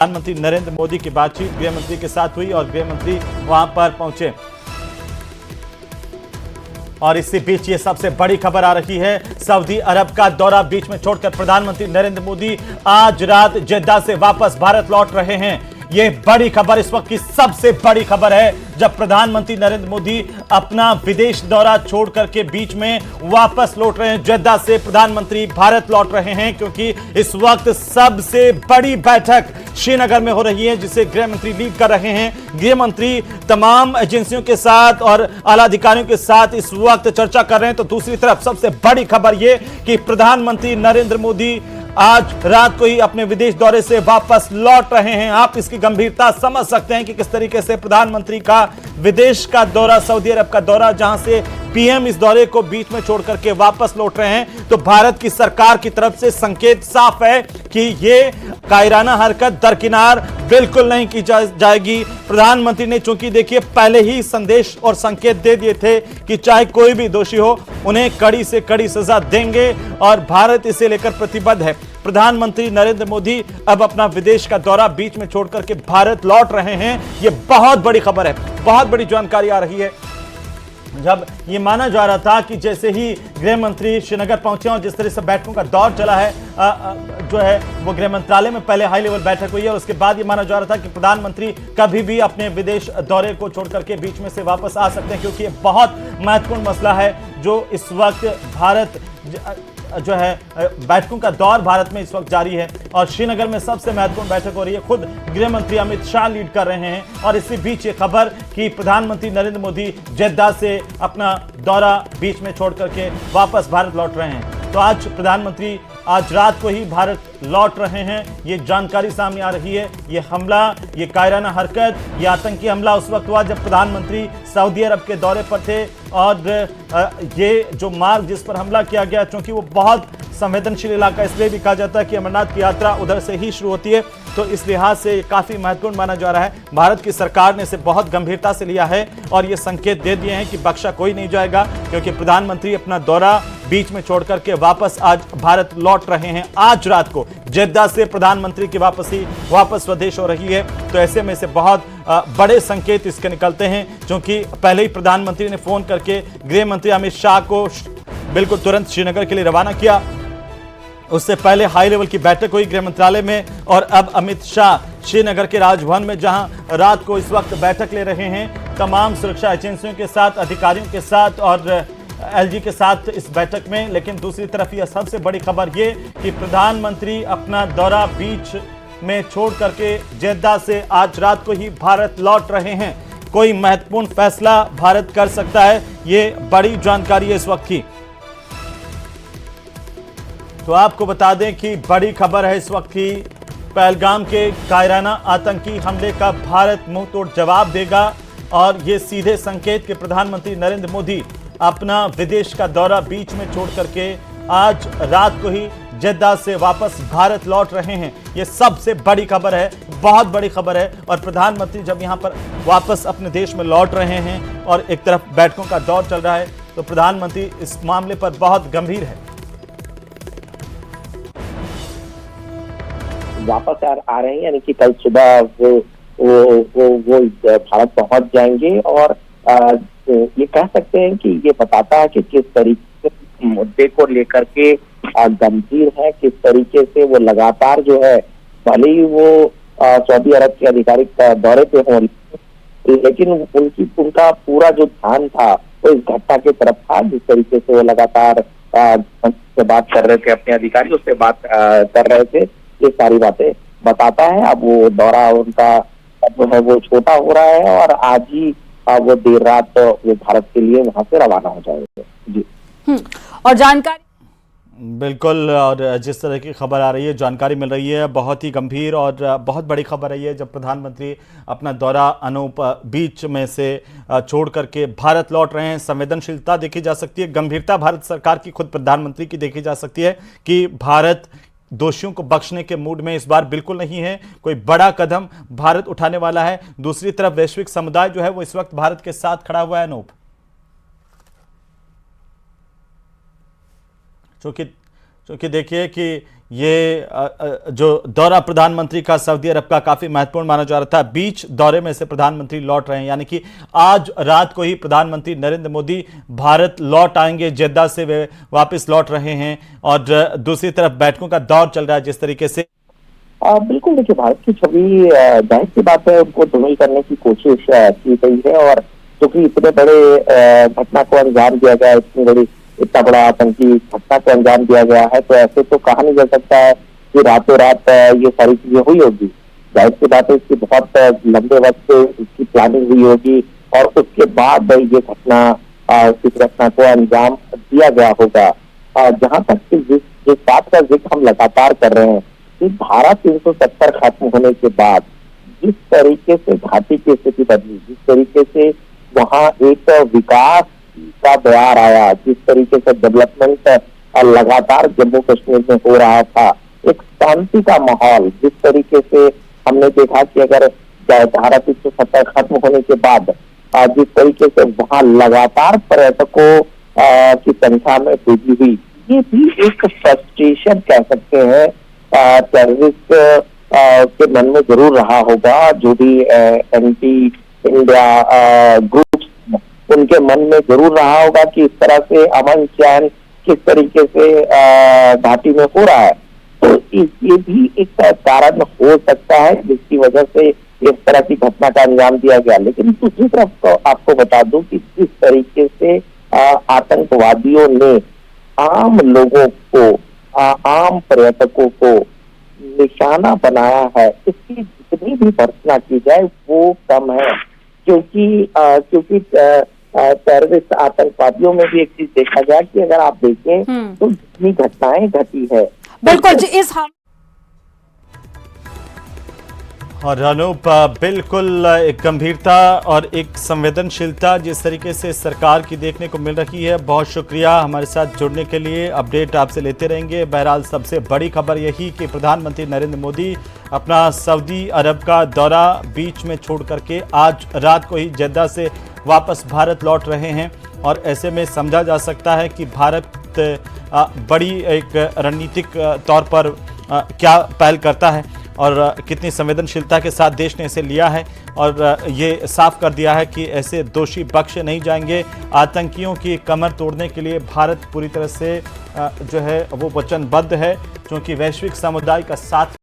प्रधानमंत्री नरेंद्र मोदी की बातचीत गृह मंत्री के साथ हुई और गृह मंत्री वहां पर पहुंचे। और इसी बीच ये सबसे बड़ी खबर आ रही है, सऊदी अरब का दौरा बीच में छोड़कर प्रधानमंत्री नरेंद्र मोदी आज रात जेद्दा से वापस भारत लौट रहे हैं। ये बड़ी खबर, इस वक्त की सबसे बड़ी खबर है, जब प्रधानमंत्री नरेंद्र मोदी अपना विदेश दौरा छोड़ करके बीच में वापस लौट रहे हैं। जेद्दा से प्रधानमंत्री भारत लौट रहे हैं क्योंकि इस वक्त सबसे बड़ी बैठक श्रीनगर में हो रही है जिसे गृह मंत्री लीड कर रहे हैं। गृह मंत्री तमाम एजेंसियों के साथ और आला अधिकारियों के साथ इस वक्त चर्चा कर रहे हैं। तो दूसरी तरफ सबसे बड़ी खबर यह कि प्रधानमंत्री नरेंद्र मोदी आज रात को ही अपने विदेश दौरे से वापस लौट रहे हैं। आप इसकी गंभीरता समझ सकते हैं कि किस तरीके से प्रधानमंत्री का विदेश का दौरा, सऊदी अरब का दौरा, जहां से पीएम इस दौरे को बीच में छोड़ करके वापस लौट रहे हैं, तो भारत की सरकार की तरफ से संकेत साफ है कि यह कायराना हरकत दरकिनार बिल्कुल नहीं की जाएगी। प्रधानमंत्री ने चूंकि देखिए पहले ही संदेश और संकेत दे दिए थे कि चाहे कोई भी दोषी हो उन्हें कड़ी से कड़ी सजा देंगे और भारत इसे लेकर प्रतिबद्ध है। प्रधानमंत्री नरेंद्र मोदी अब अपना विदेश का दौरा बीच में छोड़ करके भारत लौट रहे हैं। यह बहुत बड़ी खबर है, बहुत बड़ी जानकारी आ रही है। जब ये माना जा रहा था कि जैसे ही गृह मंत्री श्रीनगर पहुंचे और जिस तरह से बैठकों का दौर चला है, जो है वो गृह मंत्रालय में पहले हाई लेवल बैठक हुई है और उसके बाद ये माना जा रहा था कि प्रधानमंत्री कभी भी अपने विदेश दौरे को छोड़ करके बीच में से वापस आ सकते हैं, क्योंकि ये बहुत महत्वपूर्ण मसला है जो इस वक्त भारत जो है बैठकों का दौर भारत में इस वक्त जारी है और श्रीनगर में सबसे महत्वपूर्ण बैठक हो रही है। खुद गृह मंत्री अमित शाह लीड कर रहे हैं और इसी बीच ये खबर कि प्रधानमंत्री नरेंद्र मोदी जेद्दा से अपना दौरा बीच में छोड़ करके वापस भारत लौट रहे हैं। तो आज प्रधानमंत्री आज रात को ही भारत लौट रहे हैं, ये जानकारी सामने आ रही है। ये हमला, ये कायराना हरकत, ये आतंकी हमला उस वक्त हुआ जब प्रधानमंत्री सऊदी अरब के दौरे पर थे और ये जो मार्ग जिस पर हमला किया गया, चूंकि वो बहुत संवेदनशील इलाका इसलिए भी कहा जाता है कि अमरनाथ की यात्रा उधर से ही शुरू होती है, तो इस लिहाज से काफी महत्वपूर्ण माना जा रहा है। भारत की सरकार ने इसे बहुत गंभीरता से लिया है और ये संकेत दे दिए हैं कि बख्शा कोई नहीं जाएगा, क्योंकि प्रधानमंत्री अपना दौरा बीच में छोड़ करके वापस आज भारत लौट रहे हैं। आज रात को जेद्दा से प्रधानमंत्री की वापसी वापस स्वदेश हो रही है, तो ऐसे में से बहुत बड़े संकेत इसके निकलते हैं, क्योंकि पहले ही प्रधानमंत्री ने फोन करके गृह मंत्री अमित शाह को बिल्कुल तुरंत श्रीनगर के लिए रवाना किया। उससे पहले हाई लेवल की बैठक हुई गृह मंत्रालय में और अब अमित शाह श्रीनगर के राजभवन में, जहां रात को इस वक्त बैठक ले रहे हैं तमाम सुरक्षा एजेंसियों के साथ, अधिकारियों के साथ और एलजी के साथ इस बैठक में। लेकिन दूसरी तरफ यह सबसे बड़ी खबर ये कि प्रधानमंत्री अपना दौरा बीच में छोड़ करके जेद्दा से आज रात को ही भारत लौट रहे हैं। कोई महत्वपूर्ण फैसला भारत कर सकता है, ये बड़ी जानकारी है इस वक्त की। तो आपको बता दें कि बड़ी खबर है इस वक्त की, पहलगाम के कायराना आतंकी हमले का भारत मुंह तोड़ जवाब देगा और ये सीधे संकेत कि प्रधानमंत्री नरेंद्र मोदी अपना विदेश का दौरा बीच में छोड़ करके आज रात को ही जेद्दा से वापस भारत लौट रहे हैं। ये सबसे बड़ी खबर है, बहुत बड़ी खबर है। और प्रधानमंत्री जब यहाँ पर वापस अपने देश में लौट रहे हैं और एक तरफ बैठकों का दौर चल रहा है, तो प्रधानमंत्री इस मामले पर बहुत गंभीर है। वापस आ रहे हैं, यानी कि कल सुबह वो भारत पहुंच जाएंगे और ये कह सकते हैं कि ये बताता है कि किस तरीके से मुद्दे को लेकर के गंभीर है, किस तरीके से वो लगातार जो है, भले ही वो सऊदी अरब के आधिकारिक दौरे पे हो, लेकिन उनका पूरा जो ध्यान था वो इस घटना की तरफ था। जिस तरीके से वो लगातार से बात कर रहे थे, अपने अधिकारियों से बात कर रहे थे, ये सारी बातें बताता है। अब वो दौरा उनका जो है वो छोटा हो रहा है और आज ही वो देर रात वो भारत के लिए वहां से रवाना हो जाएंगे। जी और जानकारी बिल्कुल, और जिस तरह की खबर आ रही है, जानकारी मिल रही है, बहुत ही गंभीर और बहुत बड़ी खबर है ये, जब प्रधानमंत्री अपना दौरा अनूप बीच में से छोड़ करके भारत लौट रहे हैं। संवेदनशीलता देखी जा सकती है, गंभीरता भारत सरकार की, खुद प्रधानमंत्री की देखी जा सकती है कि भारत दोषियों को बख्शने के मूड में इस बार बिल्कुल नहीं है। कोई बड़ा कदम भारत उठाने वाला है। दूसरी तरफ वैश्विक समुदाय जो है वो इस वक्त भारत के साथ खड़ा हुआ है अनूप, क्योंकि देखिए कि ये जो दौरा प्रधानमंत्री का सऊदी अरब का काफी महत्वपूर्ण माना जा रहा था, बीच दौरे में से प्रधानमंत्री लौट रहे हैं, यानी कि आज रात को ही प्रधानमंत्री नरेंद्र मोदी भारत लौट आएंगे। जेद्दा से वे वापस लौट रहे हैं और दूसरी तरफ बैठकों का दौर चल रहा है जिस तरीके से। बिल्कुल, देखिए भारत की छवि जाहिर सी बात है उनको धुमिल करने की कोशिश की गई है, और क्योंकि इतने बड़े घटना को अंजाम दिया गया, इतना बड़ा आतंकी घटना को अंजाम दिया गया है, तो ऐसे तो कहा नहीं जा सकता है कि रातों रात ये सारी चीजें हुई होगी। जाहिर सी बात है इसकी बहुत लंबे वक्त से इसकी प्लानिंग हुई होगी और उसके बाद ये घटना इस घटना को अंजाम दिया गया होगा। जहां तक जिस बात का जिक्र हम लगातार कर रहे हैं कि धारा 370 खत्म होने के बाद जिस तरीके से घाटी की स्थिति बदली, जिस तरीके से वहां एक विकास का बयार आया, जिस तरीके से डेवलपमेंट लगातार जम्मू कश्मीर में हो रहा था, एक शांति का माहौल, जिस तरीके से हमने देखा कि अगर धारा 370 खत्म होने के बाद जिस तरीके से वहां लगातार पर्यटकों की संख्या में वृद्धि हुई, ये भी एक फ्रस्ट्रेशन कह सकते हैं टेररिस्ट के मन में जरूर रहा होगा। जो भी एंटी इंडिया ग्रुप्स उनके मन में जरूर रहा होगा कि इस तरह से अमन चैन किस तरीके से घाटी में हो रहा है, तो ये भी एक कारण हो सकता है जिसकी वजह से इस तरह की घटना का अंजाम दिया गया। लेकिन दूसरी तरफ तो आपको बता दूं कि जिस तरीके से आतंकवादियों ने आम लोगों को, आम पर्यटकों को निशाना बनाया है, इसकी जितनी भी भर्त्सना की जाए वो कम है, क्योंकि टेररिस्ट आतंकवादियों में भी एक चीज देखा गया कि अगर आप देखें तो जितनी घटनाएं घटी है, बिल्कुल जी, इस और अनूप, बिल्कुल एक गंभीरता और एक संवेदनशीलता जिस तरीके से सरकार की देखने को मिल रही है। बहुत शुक्रिया हमारे साथ जुड़ने के लिए, अपडेट आपसे लेते रहेंगे। बहरहाल सबसे बड़ी खबर यही कि प्रधानमंत्री नरेंद्र मोदी अपना सऊदी अरब का दौरा बीच में छोड़ करके आज रात को ही जेद्दा से वापस भारत लौट रहे हैं, और ऐसे में समझा जा सकता है कि भारत बड़ी एक रणनीतिक तौर पर क्या पहल करता है और कितनी संवेदनशीलता के साथ देश ने इसे लिया है, और ये साफ कर दिया है कि ऐसे दोषी बख्शे नहीं जाएंगे। आतंकियों की कमर तोड़ने के लिए भारत पूरी तरह से जो है वो वचनबद्ध है, क्योंकि वैश्विक समुदाय का साथ